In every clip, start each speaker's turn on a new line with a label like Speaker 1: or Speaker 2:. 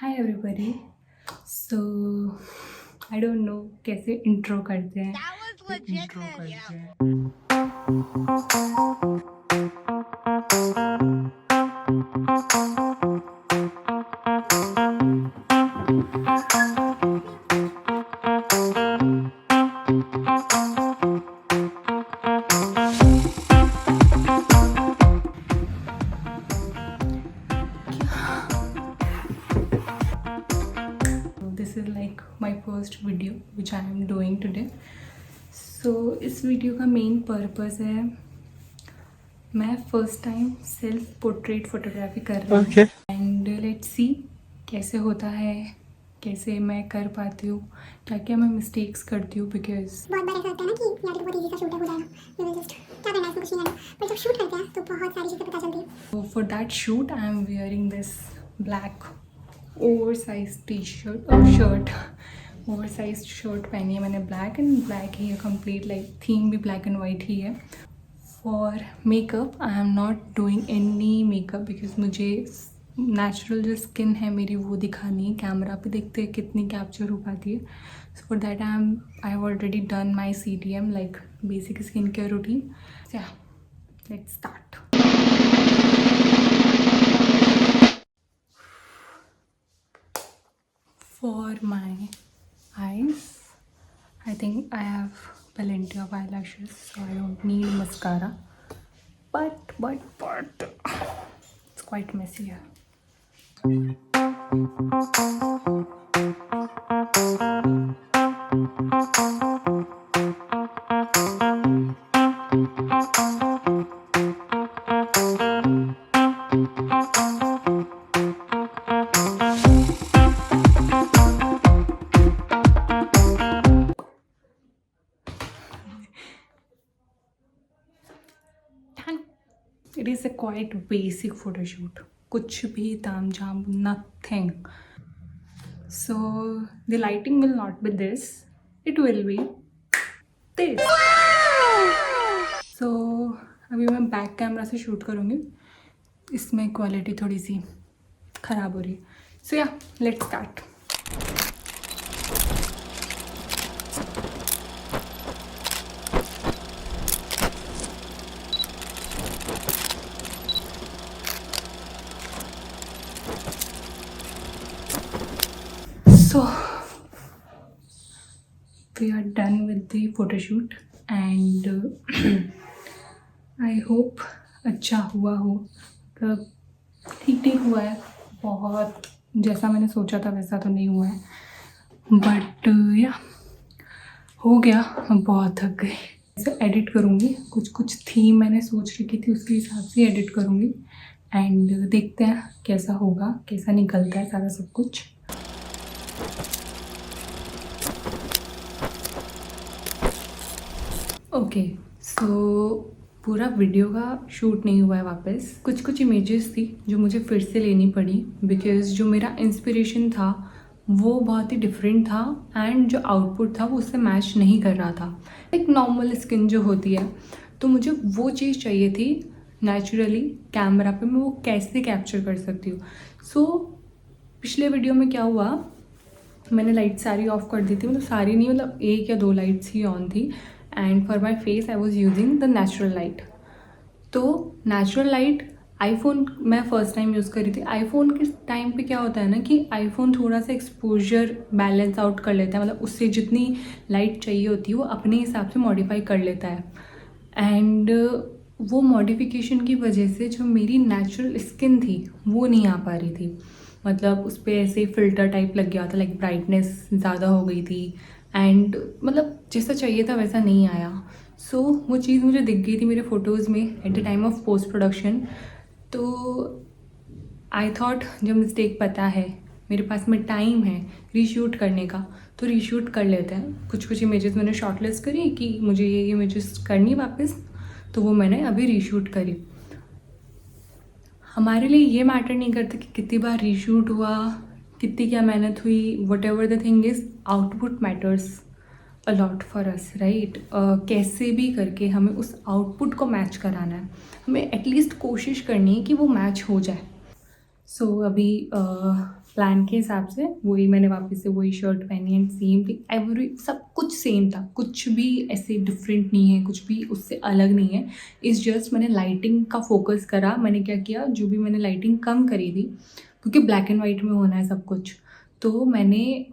Speaker 1: Hi everybody. So I don't know कैसे intro करते हैं। इंट्रो करते हैं। This is like my first video which I am doing today. So इस video का मेन पर्पस है, मैं first time self portrait photography कर रही हूँ एंड लेट्स सी कैसे होता है, कैसे मैं कर पाती हूँ, क्या क्या मैं मिस्टेक्स करती हूँ। बिकॉज
Speaker 2: बहुत बार ऐसा होता है ना कि या तो बहुत इजी सा शूट हो जाएगा, वी विल जस्ट क्या करना है इसमें, कुछ नहीं करना, पर जब शूट करते हैं तो बहुत सारी चीज़ें पता चलती है।
Speaker 1: For that shoot I am wearing this black oversize T shirt oversize shirt पहनी है मैंने, ब्लैक एंड ब्लैक ही है कंप्लीट, लाइक थीम भी ब्लैक एंड वाइट ही है। For makeup I am not doing any makeup because मुझे natural जो skin है मेरी वो दिखानी है, कैमरा पे देखते हैं कितनी कैप्चर हो पाती है। So for that I have already done my CTM like basic skin care routine. Let's start. For my eyes, I think I have plenty of eyelashes, so I don't need mascara. But it's quite messy here. It is a quite basic photo shoot. कुछ भी ताम झाम, nothing. So the lighting will not be this. It will be this. So अभी मैं back camera से shoot करूँगी, इसमें quality थोड़ी सी ख़राब हो रही है। So yeah, let's start. So we are done with the photo shoot and I hope अच्छा हुआ हो, मतलब ठीक ठीक हुआ है। बहुत जैसा मैंने सोचा था वैसा तो नहीं हुआ है, बट या हो गया। बहुत थक गई। ऐसे एडिट करूँगी, कुछ थीम मैंने सोच रखी थी उसके हिसाब से एडिट करूँगी एंड देखते हैं कैसा होगा, कैसा निकलता है सारा सब कुछ। ओके सो पूरा वीडियो का शूट नहीं हुआ है वापस। कुछ इमेजेस थी जो मुझे फिर से लेनी पड़ी बिकॉज़ जो मेरा इंस्पिरेशन था वो बहुत ही डिफरेंट था एंड जो आउटपुट था वो उससे मैच नहीं कर रहा था। एक नॉर्मल स्किन जो होती है तो मुझे वो चीज़ चाहिए थी नेचुरली कैमरा पे, मैं वो कैसे कैप्चर कर सकती हूँ। सो पिछले वीडियो में क्या हुआ, मैंने लाइट सारी ऑफ कर दी थी, मतलब सारी नहीं, मतलब 1 या 2 लाइट्स ही ऑन थी and for my face I was using the natural light. तो नेचुरल लाइट आईफोन मैं फ़र्स्ट टाइम यूज़ करी थी। आईफोन के टाइम पे क्या होता है ना कि आईफोन थोड़ा सा एक्सपोजर बैलेंस आउट कर लेता है, मतलब उससे जितनी लाइट चाहिए होती है वो अपने हिसाब से मॉडिफाई कर लेता है एंड वो मॉडिफिकेशन की वजह से जो मेरी नेचुरल स्किन थी वो नहीं आ पा रही थी। मतलब उस पर ऐसे फ़िल्टर टाइप लग गया था, लाइक ब्राइटनेस ज़्यादा हो गई थी एंड मतलब जैसा चाहिए था वैसा नहीं आया। सो वो चीज़ मुझे दिख गई थी मेरे फ़ोटोज़ में at the time of post production. तो आई थॉट जब मिस्टेक पता है, मेरे पास में टाइम है रीशूट करने का, तो रीशूट कर लेते हैं। कुछ इमेजेस मैंने शॉर्टलिस्ट करी कि मुझे ये इमेजेस करनी वापस, तो वो मैंने अभी रीशूट करी। हमारे लिए ये मैटर नहीं करता कि कितनी बार रीशूट हुआ, कितनी क्या मेहनत हुई, what ever the thing is, output matters a lot for us, right. कैसे भी करके हमें उस आउटपुट को मैच कराना है, हमें एटलीस्ट कोशिश करनी है कि वो मैच हो जाए। सो अभी प्लान के हिसाब से वही मैंने वापस से वही शर्ट पहनी एंड सेम थिंग एवरी सब कुछ सेम था, कुछ भी ऐसे डिफरेंट नहीं है, कुछ भी उससे अलग नहीं है। इस जस्ट मैंने लाइटिंग का फोकस करा। मैंने क्या किया, जो भी मैंने लाइटिंग कम करी थी क्योंकि ब्लैक एंड वाइट में होना है सब कुछ, तो मैंने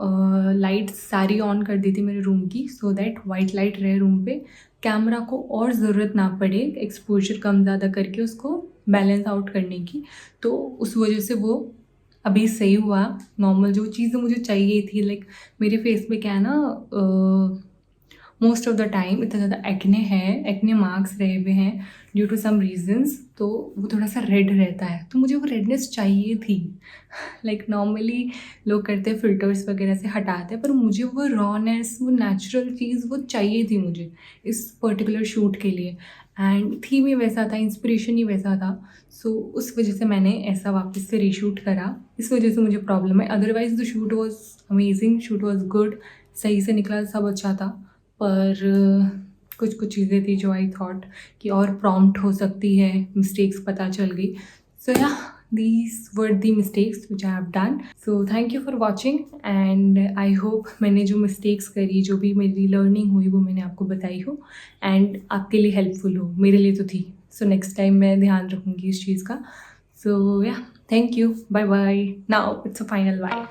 Speaker 1: लाइट्स सारी ऑन कर दी थी मेरे रूम की, सो दैट वाइट लाइट रहे रूम पे, कैमरा को और ज़रूरत ना पड़े एक्सपोजर कम ज़्यादा करके उसको बैलेंस आउट करने की। तो उस वजह से वो अभी सही हुआ। नॉर्मल जो चीज़ें मुझे चाहिए थी, लाइक मेरे फेस पे क्या है ना, मोस्ट ऑफ द टाइम इतना ज़्यादा एक्ने है, एक्ने मार्क्स रहे हुए हैं ड्यू टू सम रीजंस, तो वो थोड़ा सा रेड रहता है, तो मुझे वो रेडनेस चाहिए थी। लाइक नॉर्मली लोग करते हैं फिल्टर्स वगैरह से हटाते हैं, पर मुझे वो रॉनेस, वो नेचुरल चीज़ वो चाहिए थी मुझे इस पर्टिकुलर शूट के लिए। एंड थीम ही वैसा था, इंस्पिरेशन ही वैसा था, सो उस वजह से मैंने ऐसा वापस से रीशूट करा। इस वजह से मुझे प्रॉब्लम है। Otherwise the shoot was amazing, shoot was good, सही से निकला, सब अच्छा था। पर कुछ कुछ चीज़ें थी जो आई थॉट कि और प्रॉम्प्ट हो सकती है, मिस्टेक्स पता चल गई। सो या these were the mistakes which I have done. So thank you for watching and I hope मैंने जो mistakes करी, जो भी मेरी learning हुई वो मैंने आपको बताई हो and आपके लिए helpful हो, मेरे लिए तो थी। So next time मैं ध्यान रखूँगी इस चीज़ का। So yeah, thank you, bye bye. Now it's a final bye.